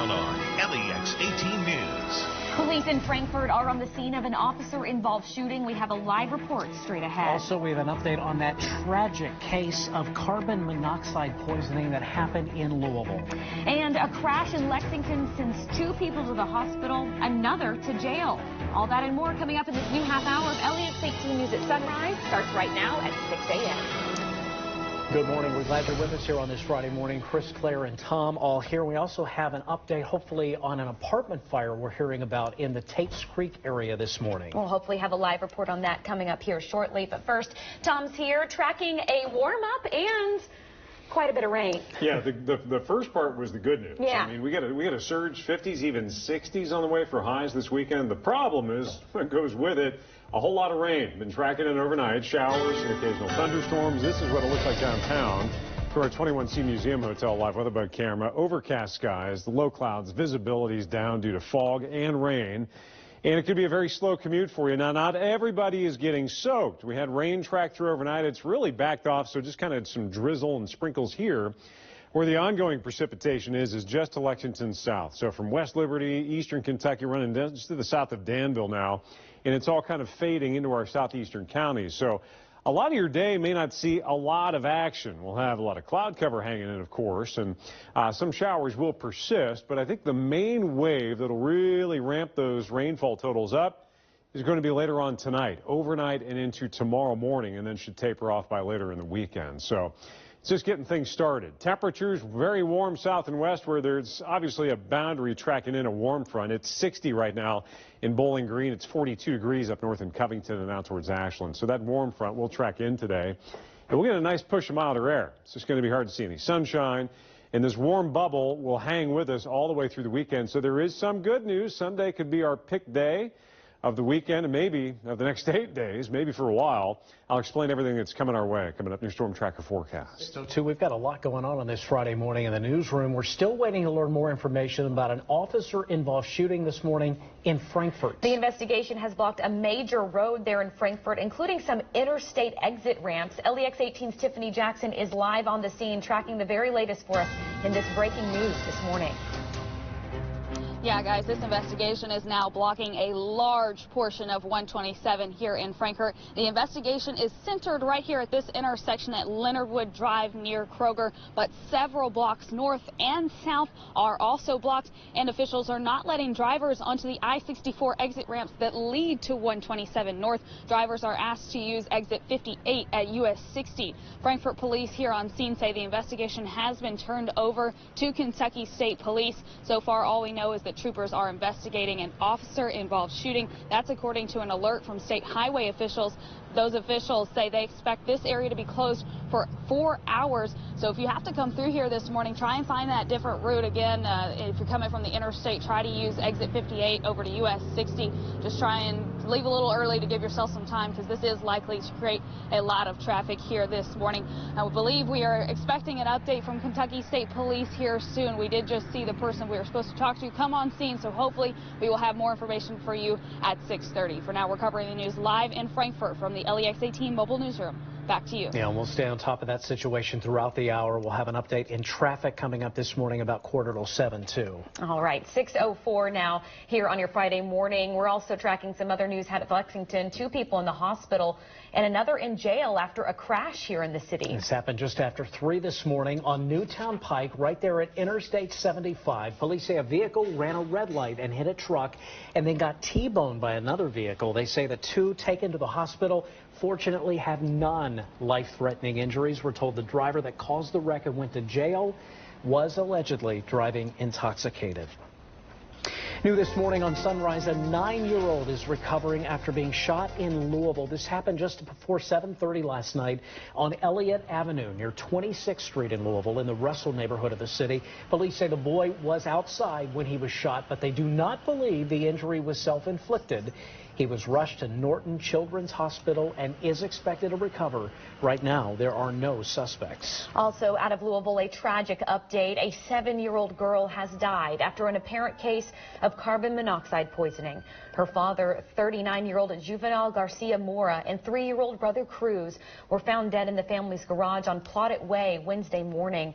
down on LEX18 News. Police in Frankfurt are on the scene of an officer-involved shooting. We have a live report straight ahead. Also, we have an update on that tragic case of carbon monoxide poisoning that happened in Louisville. And a crash in Lexington sends 2 people to the hospital, another to jail. All that and more coming up in this new half hour of LEX18 News at Sunrise. Starts right now at 6 a.m. Good morning. We're glad you're with us here on this Friday morning. Chris, Claire, and Tom all here. We also have an update, hopefully, on an apartment fire we're hearing about in the Tate's Creek area this morning. We'll hopefully have a live report on that coming up here shortly. But first, Tom's here tracking a warm-up and quite a bit of rain. Yeah, the first part was the good news. Yeah. I mean, we got a surge, 50s, even 60s on the way for highs this weekend. The problem is, what goes with it, a whole lot of rain. Been tracking it overnight, showers and occasional thunderstorms. This is what it looks like downtown. For our 21C Museum Hotel live weather bug camera, overcast skies, the low clouds, visibility is down due to fog and rain. And it could be a very slow commute for you. Now, not everybody is getting soaked. We had rain track through overnight. It's really backed off, so just kind of some drizzle and sprinkles here. Where the ongoing precipitation is just to Lexington south. So from West Liberty, eastern Kentucky, running down just to the south of Danville now. And it's all kind of fading into our southeastern counties. So a lot of your day may not see a lot of action. We'll have a lot of cloud cover hanging in, of course, and some showers will persist. But I think the main wave that'll really ramp those rainfall totals up is going to be later on tonight, overnight and into tomorrow morning, and then should taper off by later in the weekend. So it's just getting things started. Temperatures very warm south and west, where there's obviously a boundary tracking in a warm front. It's 60 right now in Bowling Green. It's 42 degrees up north in Covington and out towards Ashland. So that warm front will track in today. And we'll get a nice push of milder air. It's just going to be hard to see any sunshine. And this warm bubble will hang with us all the way through the weekend. So there is some good news. Sunday could be our pick day of the weekend and maybe of the next 8 days, maybe for a while. I'll explain everything that's coming our way, coming up in your Storm Tracker forecast. So, too, we've got a lot going on this Friday morning in the newsroom. We're still waiting to learn more information about an officer-involved shooting this morning in Frankfurt. The investigation has blocked a major road there in Frankfurt, including some interstate exit ramps. LEX18's Tiffany Jackson is live on the scene, tracking the very latest for us in this breaking news this morning. Yeah, guys, this investigation is now blocking a large portion of 127 here in Frankfurt. The investigation is centered right here at this intersection at Leonardwood Drive near Kroger, but several blocks north and south are also blocked, and officials are not letting drivers onto the I-64 exit ramps that lead to 127 north. Drivers are asked to use exit 58 at US 60. Frankfurt police here on scene say the investigation has been turned over to Kentucky State Police. So far, all we know is that troopers are investigating an officer-involved shooting. That's according to an alert from state highway officials. Those officials say they expect this area to be closed for 4 hours. So if you have to come through here this morning, try and find that different route. Again, if you're coming from the interstate, try to use exit 58 over to US 60. Just try and leave a little early to give yourself some time, because this is likely to create a lot of traffic here this morning. I believe we are expecting an update from Kentucky State Police here soon. We did just see the person we were supposed to talk to come on scene, so hopefully we will have more information for you at 6:30. For now, we're covering the news live in Frankfurt from the LEX18 mobile newsroom. Back to you. Yeah, and we'll stay on top of that situation throughout the hour. We'll have an update in traffic coming up this morning about 6:45 too. All right, 6:04 now here on your Friday morning. We're also tracking some other news out of Lexington. 2 people in the hospital and another in jail after a crash here in the city. This happened just after 3 this morning on Newtown Pike, right there at Interstate 75. Police say a vehicle ran a red light and hit a truck and then got T-boned by another vehicle. They say the 2 taken to the hospital fortunately have none life-threatening injuries. We're told the driver that caused the wreck and went to jail was allegedly driving intoxicated. New this morning on Sunrise, a 9-year-old is recovering after being shot in Louisville. This happened just before 7:30 last night on Elliott Avenue near 26th Street in Louisville in the Russell neighborhood of the city. Police say the boy was outside when he was shot, but they do not believe the injury was self-inflicted. He was rushed to Norton Children's Hospital and is expected to recover. Right now, there are no suspects. Also out of Louisville, a tragic update. A 7-year-old girl has died after an apparent case of carbon monoxide poisoning. Her father, 39-year-old Juvenal Garcia Mora, and 3-year-old brother Cruz were found dead in the family's garage on Plotted Way Wednesday morning.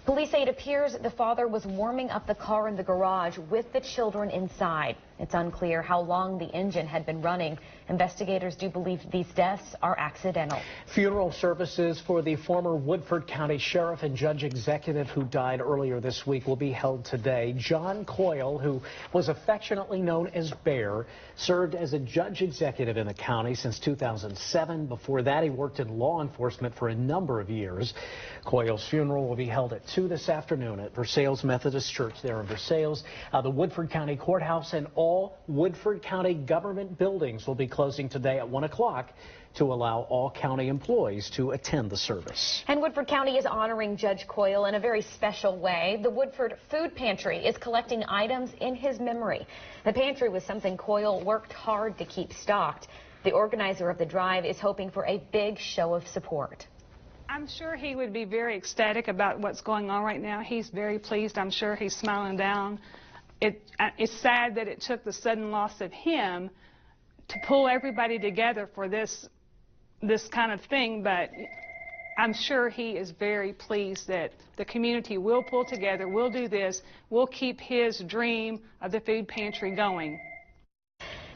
Police say it appears the father was warming up the car in the garage with the children inside. It's unclear how long the engine had been running. Investigators do believe these deaths are accidental. Funeral services for the former Woodford County Sheriff and Judge Executive who died earlier this week will be held today. John Coyle, who was affectionately known as Bear, served as a Judge Executive in the county since 2007. Before that, he worked in law enforcement for a number of years. Coyle's funeral will be held at 2 this afternoon at Versailles Methodist Church there in Versailles. The Woodford County Courthouse and all Woodford County government buildings will be closing today at 1 o'clock to allow all county employees to attend the service. And Woodford County is honoring Judge Coyle in a very special way. The Woodford Food Pantry is collecting items in his memory. The pantry was something Coyle worked hard to keep stocked. The organizer of the drive is hoping for a big show of support. I'm sure he would be very ecstatic about what's going on right now. He's very pleased. I'm sure he's smiling down. It's sad that it took the sudden loss of him to pull everybody together for this kind of thing, but I'm sure he is very pleased that the community will pull together, will do this, will keep his dream of the food pantry going.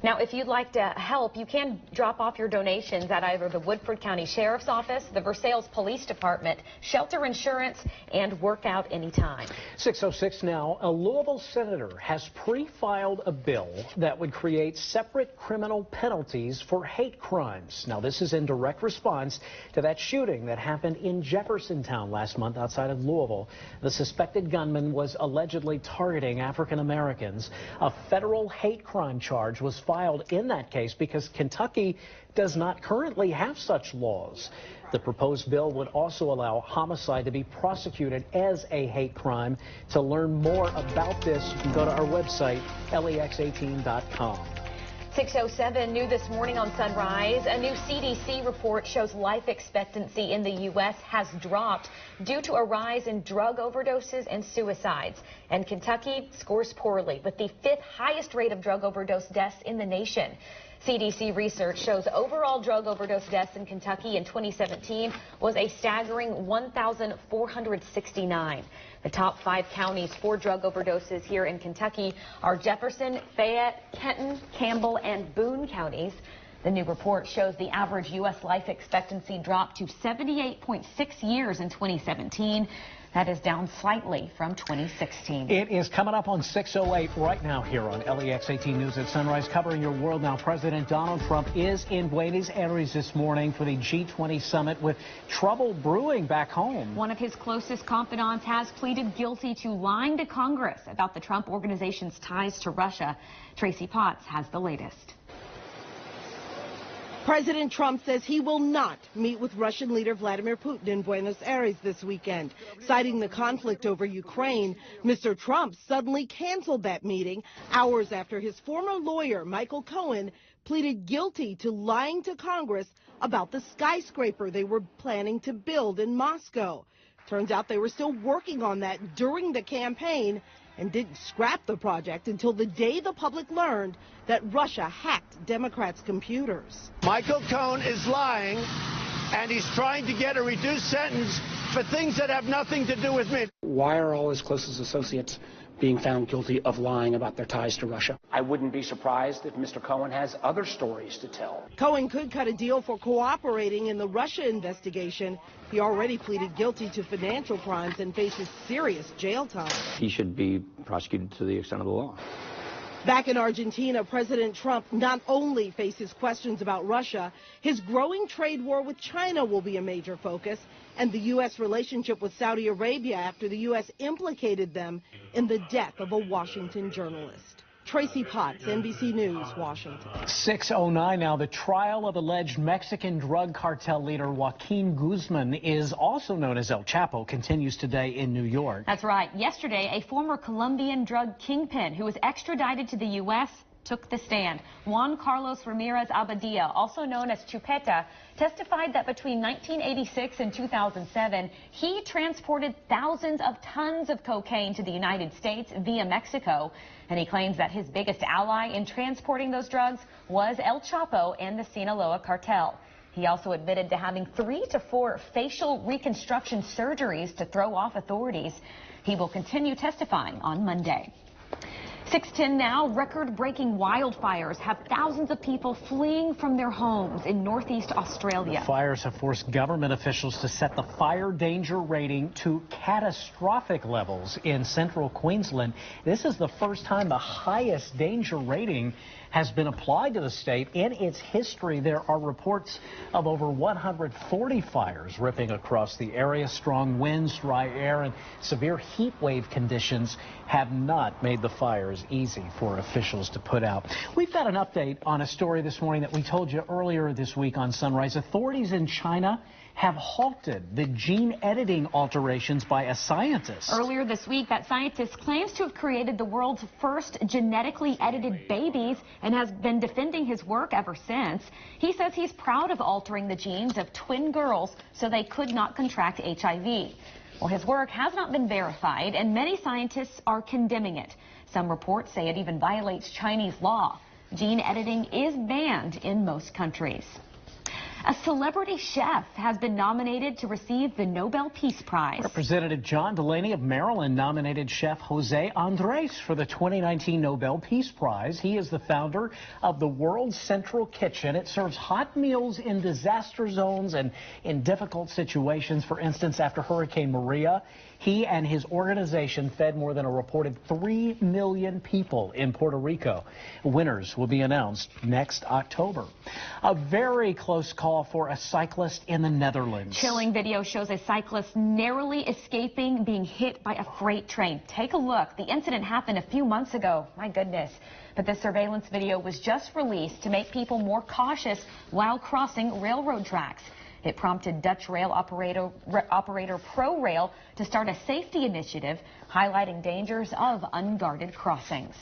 Now, if you'd like to help, you can drop off your donations at either the Woodford County Sheriff's Office, the Versailles Police Department, Shelter Insurance, and Workout Anytime. 6:06 now. A Louisville senator has pre-filed a bill that would create separate criminal penalties for hate crimes. Now, this is in direct response to that shooting that happened in Jeffersontown last month outside of Louisville. The suspected gunman was allegedly targeting African Americans. A federal hate crime charge was filed in that case because Kentucky does not currently have such laws. The proposed bill would also allow homicide to be prosecuted as a hate crime. To learn more about this, you can go to our website, LEX18.com. 6:07 new this morning on Sunrise. A new CDC report shows life expectancy in the U.S. has dropped due to a rise in drug overdoses and suicides. And Kentucky scores poorly with the 5th highest rate of drug overdose deaths in the nation. CDC research shows overall drug overdose deaths in Kentucky in 2017 was a staggering 1,469. The top 5 counties for drug overdoses here in Kentucky are Jefferson, Fayette, Kenton, Campbell, and Boone counties. The new report shows the average U.S. life expectancy dropped to 78.6 years in 2017. That is down slightly from 2016. It is coming up on 6:08 right now here on LEX18 News at Sunrise, covering your world now. President Donald Trump is in Buenos Aires this morning for the G20 summit with trouble brewing back home. One of his closest confidants has pleaded guilty to lying to Congress about the Trump organization's ties to Russia. Tracy Potts has the latest. President Trump says he will not meet with Russian leader Vladimir Putin in Buenos Aires this weekend. Citing the conflict over Ukraine, Mr. Trump suddenly canceled that meeting hours after his former lawyer, Michael Cohen, pleaded guilty to lying to Congress about the skyscraper they were planning to build in Moscow. Turns out they were still working on that during the campaign and didn't scrap the project until the day the public learned that Russia hacked Democrats' computers. Michael Cohen is lying, and he's trying to get a reduced sentence for things that have nothing to do with me. Why are all his closest associates being found guilty of lying about their ties to Russia? I wouldn't be surprised if Mr. Cohen has other stories to tell. Cohen could cut a deal for cooperating in the Russia investigation. He already pleaded guilty to financial crimes and faces serious jail time. He should be prosecuted to the extent of the law. Back in Argentina, President Trump not only faces questions about Russia, his growing trade war with China will be a major focus, and the U.S. relationship with Saudi Arabia after the U.S. implicated them in the death of a Washington journalist. Tracy Potts, NBC News, Washington. 6:09 now. The trial of alleged Mexican drug cartel leader Joaquin Guzman, is also known as El Chapo, continues today in New York. That's right. Yesterday, a former Colombian drug kingpin who was extradited to the U.S. took the stand. Juan Carlos Ramirez Abadia, also known as Chupeta, testified that between 1986 and 2007, he transported thousands of tons of cocaine to the United States via Mexico. And he claims that his biggest ally in transporting those drugs was El Chapo and the Sinaloa cartel. He also admitted to having 3 to 4 facial reconstruction surgeries to throw off authorities. He will continue testifying on Monday. 6:10 now, record-breaking wildfires have thousands of people fleeing from their homes in northeast Australia. The fires have forced government officials to set the fire danger rating to catastrophic levels in central Queensland. This is the first time the highest danger rating has been applied to the state in its history. There are reports of over 140 fires ripping across the area. Strong winds, dry air, and severe heat wave conditions have not made the fires easy for officials to put out. We've got an update on a story this morning that we told you earlier this week on Sunrise. Authorities in China have halted the gene editing alterations by a scientist. Earlier this week, that scientist claims to have created the world's first genetically edited babies and has been defending his work ever since. He says he's proud of altering the genes of twin girls so they could not contract HIV. Well, his work has not been verified, and many scientists are condemning it. Some reports say it even violates Chinese law. Gene editing is banned in most countries. A celebrity chef has been nominated to receive the Nobel Peace Prize. Representative John Delaney of Maryland nominated Chef Jose Andres for the 2019 Nobel Peace Prize. He is the founder of the World's Central Kitchen. It serves hot meals in disaster zones and in difficult situations. For instance, after Hurricane Maria, he and his organization fed more than a reported 3 million people in Puerto Rico. Winners will be announced next October. A very close call for a cyclist in the Netherlands. Chilling video shows a cyclist narrowly escaping being hit by a freight train. Take a look. The incident happened a few months ago. My goodness. But this surveillance video was just released to make people more cautious while crossing railroad tracks. It prompted Dutch rail operator ProRail to start a safety initiative highlighting dangers of unguarded crossings.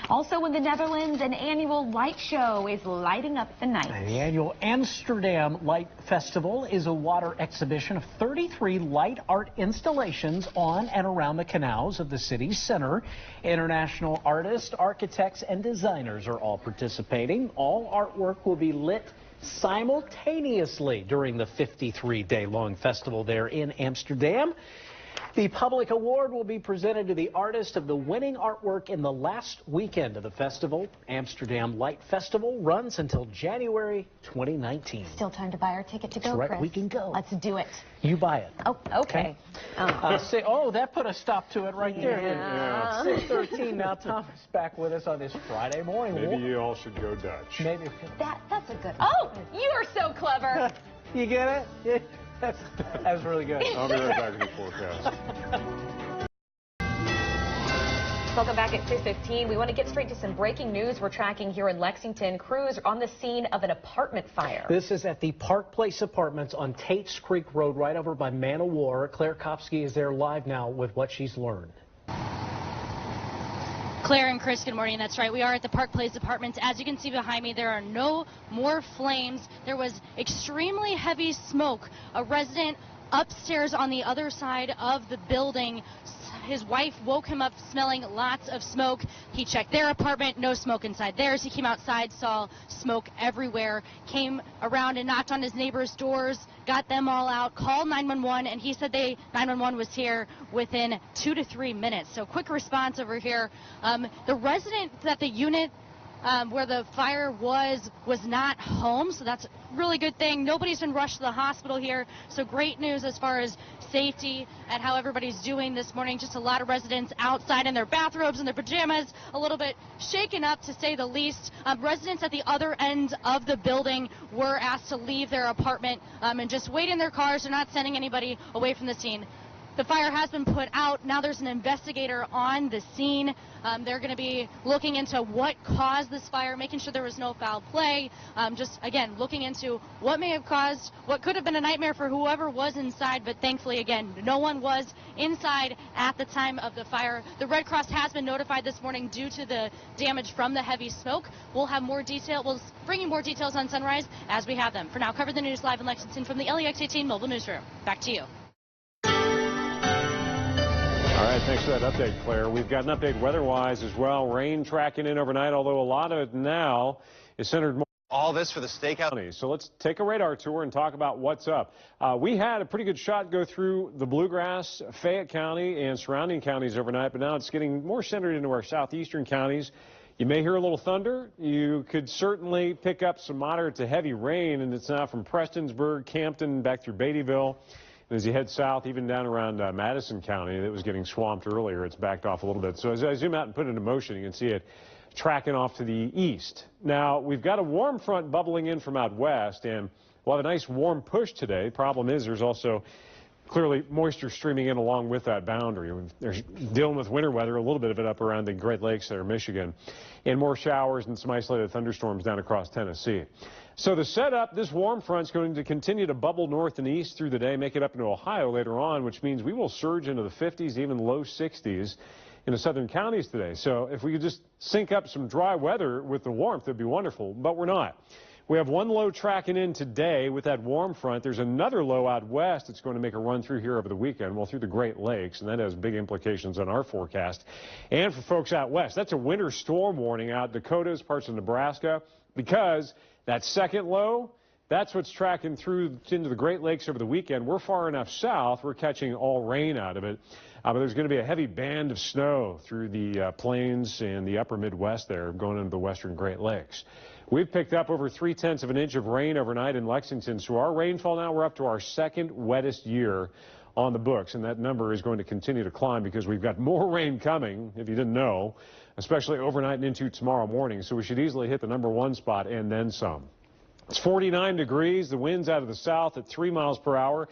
Also in the Netherlands, an annual light show is lighting up the night. The annual Amsterdam Light Festival is a water exhibition of 33 light art installations on and around the canals of the city's center. International artists, architects, and designers are all participating. All artwork will be lit simultaneously during the 53-day-long festival there in Amsterdam. The public award will be presented to the artist of the winning artwork in the last weekend of the festival. Amsterdam Light Festival runs until January 2019. Still time to buy our ticket to go, That's right, Chris. we can go. Let's do it. You buy it. Oh, okay. That put a stop to it right there. Yeah. 6:13 now. Thomas back with us on this Friday morning. Maybe you all should go Dutch. Maybe. That's a good one. Oh, you are so clever. You get it? Yeah. That's really good. I'll be right back with the forecast. Welcome back at 6:15. We want to get straight to some breaking news we're tracking here in Lexington. Crews are on the scene of an apartment fire. This is at the Park Place Apartments on Tate's Creek Road, right over by Man o' War. Claire Kopsky is there live now with what she's learned. Claire and Chris, good morning. That's right. We are at the Park Place Apartments. As you can see behind me, there are no more flames. There was extremely heavy smoke. A resident upstairs on the other side of the building, his wife woke him up smelling lots of smoke. He checked their apartment, no smoke inside theirs. He came outside, saw smoke everywhere, came around and knocked on his neighbors' doors, got them all out, called 911, and he said 911 was here within 2 to 3 minutes. So quick response over here. The resident that the unit where the fire was not home, so that's a really good thing. Nobody's been rushed to the hospital here, so great news as far as safety and how everybody's doing this morning. Just a lot of residents outside in their bathrobes and their pajamas, a little bit shaken up to say the least. Residents at the other end of the building were asked to leave their apartment and just wait in their cars. They're not sending anybody away from the scene. The fire has been put out. Now there's an investigator on the scene. They're going to be looking into what caused this fire, making sure there was no foul play. Just, again, looking into what may have caused what could have been a nightmare for whoever was inside. But thankfully, again, no one was inside at the time of the fire. The Red Cross has been notified this morning due to the damage from the heavy smoke. We'll have more detail. We'll bring you more details on Sunrise as we have them. For now, cover the news live in Lexington from the LEX18 mobile newsroom. Back to you. All right, thanks for that update, Claire. We've got an update weather-wise as well. Rain tracking in overnight, although a lot of it now is centered more All this for the steakhouse. So let's take a radar tour and talk about what's up. We had a pretty good shot go through the Bluegrass, Fayette County, and surrounding counties overnight, but now it's getting more centered into our southeastern counties. You may hear a little thunder. You could certainly pick up some moderate to heavy rain, and it's now from Prestonsburg, Campton, back through Beattyville. And as you head south, even down around Madison County, that was getting swamped earlier, it's backed off a little bit. So as I zoom out and put it into motion, you can see it tracking off to the east. Now, we've got a warm front bubbling in from out west, and we'll have a nice warm push today. Problem is, there's also clearly moisture streaming in along with that boundary. They're dealing with winter weather, a little bit of it up around the Great Lakes there, Michigan, and more showers and some isolated thunderstorms down across Tennessee. So the setup, this warm front's going to continue to bubble north and east through the day, make it up into Ohio later on, which means we will surge into the 50s, even low 60s. In the southern counties today. So if we could just sync up some dry weather with the warmth, it'd be wonderful, but we're not. We have one low tracking in today with that warm front. There's another low out west that's going to make a run through here over the weekend, well, through the Great Lakes, and that has big implications on our forecast. And for folks out west, that's a winter storm warning out Dakotas, parts of Nebraska, because that second low, that's what's tracking through into the Great Lakes over the weekend. We're far enough south, we're catching all rain out of it. But there's going to be a heavy band of snow through the plains and the upper Midwest there going into the western Great Lakes. We've picked up over 3/10 of an inch of rain overnight in Lexington. So our rainfall now, we're up to our second wettest year on the books. And that number is going to continue to climb because we've got more rain coming, if you didn't know, especially overnight and into tomorrow morning. So we should easily hit the #1 spot and then some. It's 49 degrees. The wind's out of the south at 3 miles per hour.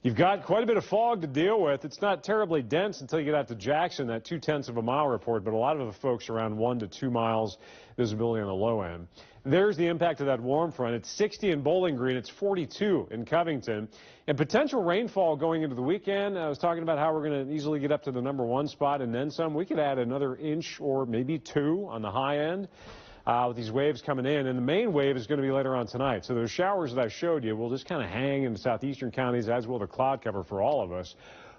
You've got quite a bit of fog to deal with. It's not terribly dense until you get out to Jackson, that 0.2 of a mile report, but a lot of the folks around 1 to 2 miles visibility on the low end. There's the impact of that warm front. It's 60 in Bowling Green. It's 42 in Covington. And potential rainfall going into the weekend. I was talking about how we're going to easily get up to the #1 spot and then some. We could add another inch or maybe 2 on the high end. With these waves coming in, and the main wave is going to be later on tonight. So those showers that I showed you will just kind of hang in the southeastern counties, as will the cloud cover for all of us.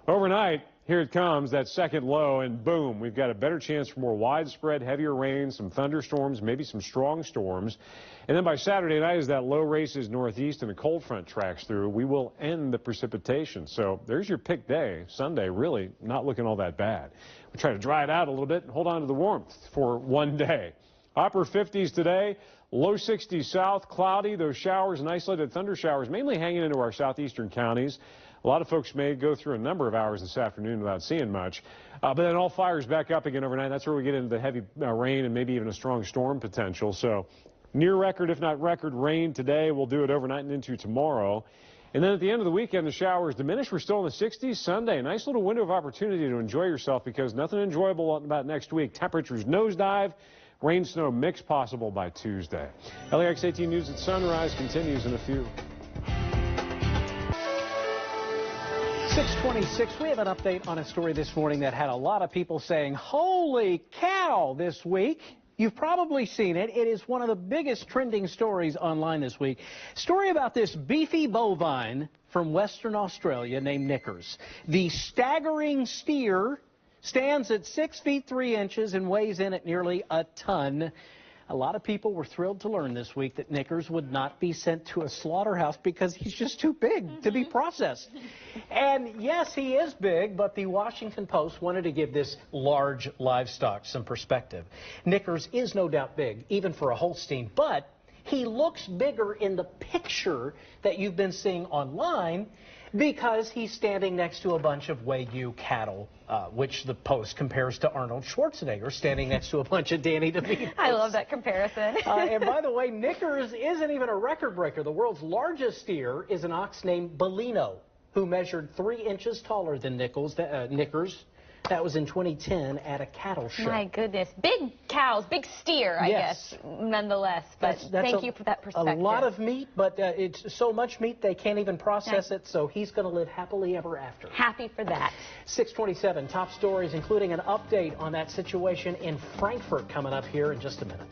Overnight, here it comes, that second low, and boom, we've got a better chance for more widespread, heavier rain, some thunderstorms, maybe some strong storms. And then by Saturday night, as that low races northeast and the cold front tracks through, we will end the precipitation. So there's your pick day. Sunday, really not looking all that bad. We'll try to dry it out a little bit and hold on to the warmth for one day. Upper 50s today, low 60s south, cloudy. Those showers and isolated thunder showers mainly hanging into our southeastern counties. A lot of folks may go through a number of hours this afternoon without seeing much. But then all fires back up again overnight. That's where we get into the heavy rain and maybe even a strong storm potential. So near record, if not record, rain today. We'll do it overnight and into tomorrow. And then at the end of the weekend, the showers diminish. We're still in the 60s. Sunday, a nice little window of opportunity to enjoy yourself because nothing enjoyable about next week. Temperatures nosedive. Rain, snow mix possible by Tuesday. LEX18 News at Sunrise continues in a few. 6:26. We have an update on a story this morning that had a lot of people saying, holy cow, this week. You've probably seen it. It is one of the biggest trending stories online this week. Story about this beefy bovine from Western Australia named Knickers. The staggering steer stands at 6 feet 3 inches and weighs in at nearly a ton. A lot of people were thrilled to learn this week that Knickers would not be sent to a slaughterhouse because he's just too big to be processed. And yes, he is big, but the Washington Post wanted to give this large livestock some perspective. Knickers is no doubt big, even for a Holstein, but he looks bigger in the picture that you've been seeing online because he's standing next to a bunch of Wagyu cattle, which the Post compares to Arnold Schwarzenegger standing next to a bunch of Danny DeVito. I love that comparison. And by the way, Knickers isn't even a record breaker. The world's largest steer is an ox named Bellino, who measured 3 inches taller than Knickers. That was in 2010 at a cattle show. My goodness. Big cows, big steer, I guess, nonetheless. But thank you for that perspective. A lot of meat, but it's so much meat they can't even process it, so he's going to live happily ever after. Happy for that. 6:27, top stories, including an update on that situation in Frankfurt coming up here in just a minute.